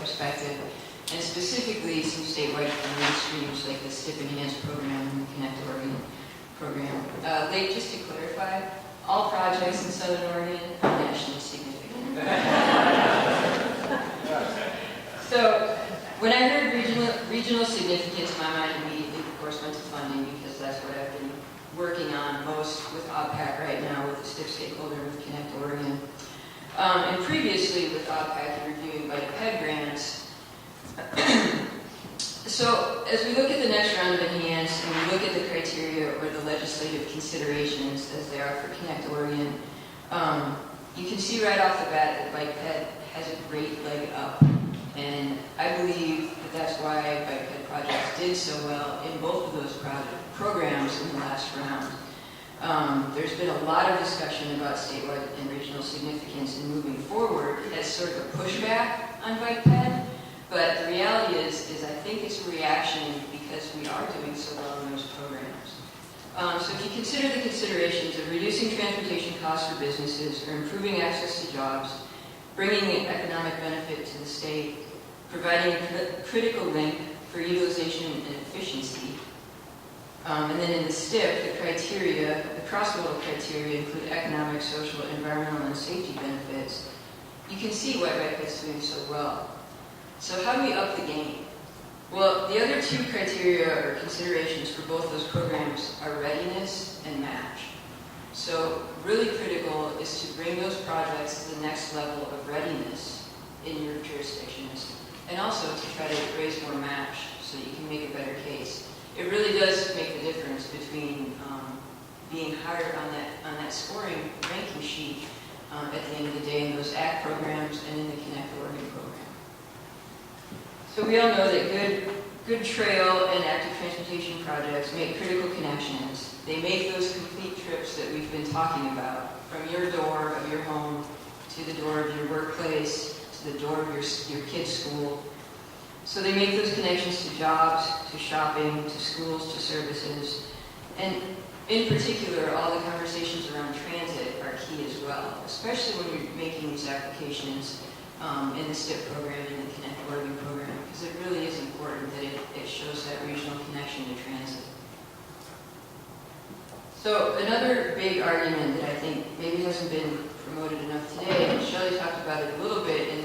perspective, and specifically some statewide funding streams like the STIP Enhanced program and the Connect Oregon program. Just to clarify, all projects in Southern Oregon are nationally significant. So when I heard regional significance, my mind immediately, of course, went to funding, because that's what I've been working on most with OPAC right now, with the STIP stakeholder with Connect Oregon. And previously with OPAC and reviewing VITA-PED grants. So as we look at the next round of Enhance and we look at the criteria or the legislative considerations as they are for Connect Oregon, you can see right off the bat that VITA-PED has a great leg up. And I believe that that's why VITA-PED projects did so well in both of those programs in the last round. There's been a lot of discussion about statewide and regional significance and moving forward as sort of a pushback on VITA-PED. But the reality is I think it's a reaction because we are doing so well in those programs. So if you consider the considerations of reducing transportation costs for businesses or improving access to jobs, bringing economic benefit to the state, providing a critical link for utilization and efficiency, and then in the STIP, the criteria, the cross-modal criteria include economic, social, environmental, and safety benefits. You can see why VITA is doing so well. So how do we up the game? Well, the other two criteria or considerations for both those programs are readiness and match. So really critical is to bring those projects to the next level of readiness in your jurisdictions, and also to try to raise more match so that you can make a better case. It really does make the difference between being higher on that scoring ranking sheet at the end of the day in those ACT programs and in the Connect Oregon program. So we all know that good trail and active transportation projects make critical connections. They make those complete trips that we've been talking about, from your door of your home to the door of your workplace, to the door of your kid's school. So they make those connections to jobs, to shopping, to schools, to services. And in particular, all the conversations around transit are key as well, especially when you're making these applications in the STIP program and the Connect Oregon program, because it really is important that it shows that regional connection to transit. So another big argument that I think maybe hasn't been promoted enough today, and Shelley talked about it a little bit in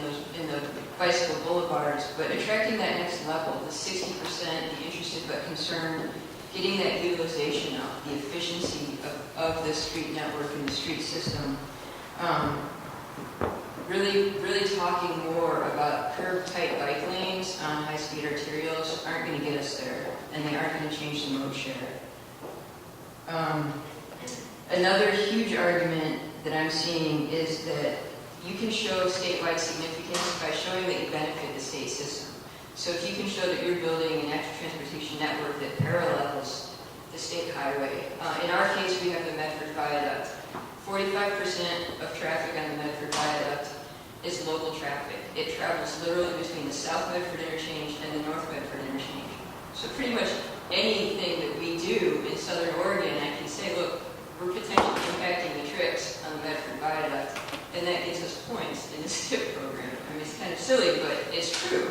the bicycle boulevards, but attracting that next level, the 60%, the interested but concerned, getting that utilization up, the efficiency of the street network and the street system. Really talking more about curb-tight bike lanes on high-speed arterials aren't going to get us there, and they aren't going to change the mode share. Another huge argument that I'm seeing is that you can show statewide significance by showing that you benefit the state system. So if you can show that you're building an active transportation network that parallels the state highway. In our case, we have the Medford Viaduct. 45% of traffic on the Medford Viaduct is local traffic. It travels literally between the South Medford interchange and the North Medford interchange. So pretty much anything that we do in Southern Oregon, I can say, look, we're potentially impacting the trips on the Medford Viaduct, and that gets us points in the STIP program. I mean, it's kind of silly, but it's true.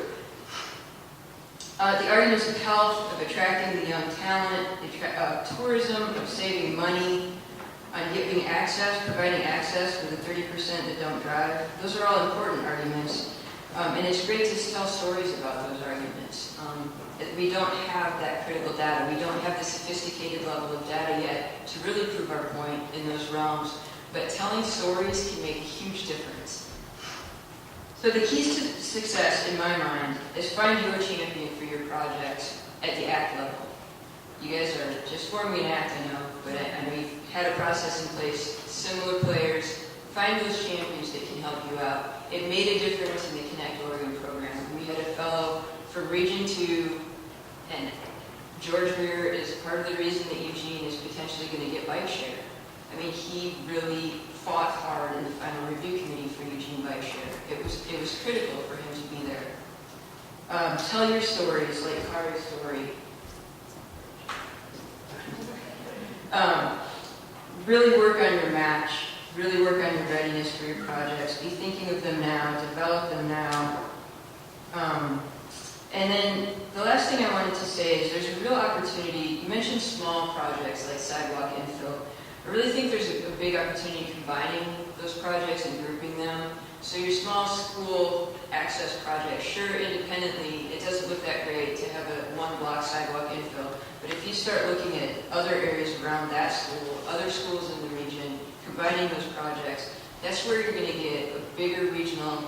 The arguments of health, of attracting the young talent, of tourism, of saving money, on giving access, providing access for the 30% that don't drive. Those are all important arguments. And it's great to tell stories about those arguments. We don't have that critical data. We don't have the sophisticated level of data yet to really prove our point in those realms. But telling stories can make a huge difference. So the keys to success, in my mind, is find your champion for your projects at the ACT level. You guys are just forming an ACT, I know, but I know you've had a process in place, similar players. Find those champions that can help you out. It made a difference in the Connect Oregon program. We had a fellow from Region 2, and George Greer is part of the reason that Eugene is potentially going to get bike share. I mean, he really fought hard in the final review committee for Eugene bike share. It was critical for him to be there. Tell your stories, like Kari's story. Really work on your match. Really work on your readiness for your projects. Be thinking of them now. Develop them now. And then the last thing I wanted to say is there's a real opportunity. You mentioned small projects like sidewalk infill. I really think there's a big opportunity combining those projects and grouping them. So your small school access project, sure, independently, it doesn't look that great to have a one block sidewalk infill. But if you start looking at other areas around that school, other schools in the region, combining those projects, that's where you're going to get a bigger regional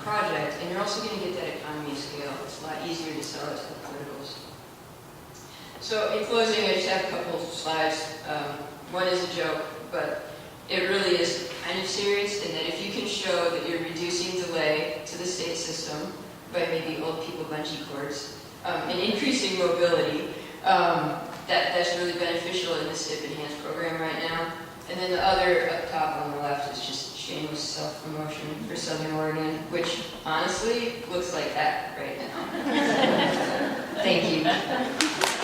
project, and you're also going to get that economy of scale. It's a lot easier to sell it to the politicals. So in closing, I just have a couple of slides. One is a joke, but it really is kind of serious in that if you can show that you're reducing delay to the state system by maybe old people bungee cords and increasing mobility, that's really beneficial in the STIP Enhanced program right now. And then the other up top on the left is just shameless self-promotion for Southern Oregon, which honestly looks like that right now. Thank you.